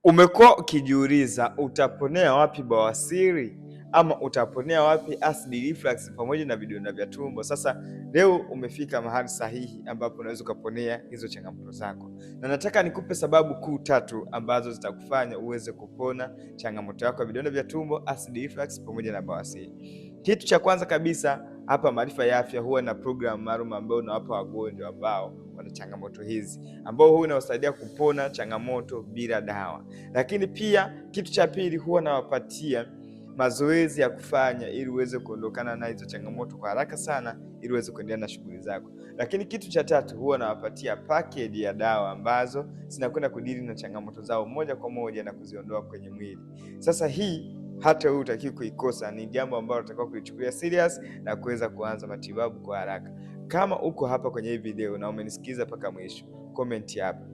Umekuwa ukijiuliza utaponea wapi bawasiri ama utaponea wapi acid reflux pamoja na vidonda vya tumbo? Sasa leo umefika mahali sahihi ambapo unaweza ukaponea hizo changamoto zako, na nataka nikupe sababu kuu 3 ambazo zitakufanya uweze kupona changamoto yako ya vidonda vya tumbo, acid reflux pamoja na bawasiri. Kitu cha kwanza kabisa, hapa Maarifa ya Afya huwa na programu maalum ambayo unawapa wagonjwa ambao wana changamoto hizi, ambao huwa inawasaidia kupona changamoto bila dawa. Lakini pia kitu cha pili, huwa nawapatia mazoezi ya kufanya ili uweze kuondokana na hizo changamoto kwa haraka sana, ili uweze kuendelea na shughuli zako. Lakini kitu cha tatu, huwa nawapatia package ya dawa ambazo zinakwenda kudili na changamoto zao moja kwa moja na kuziondoa kwenye mwili. Sasa hii hata wewe hutakiwi kuikosa, ni jambo ambalo unatakiwa kulichukulia serious na kuweza kuanza matibabu kwa haraka. Kama uko hapa kwenye hii video na umenisikiza mpaka mwisho, comment hapa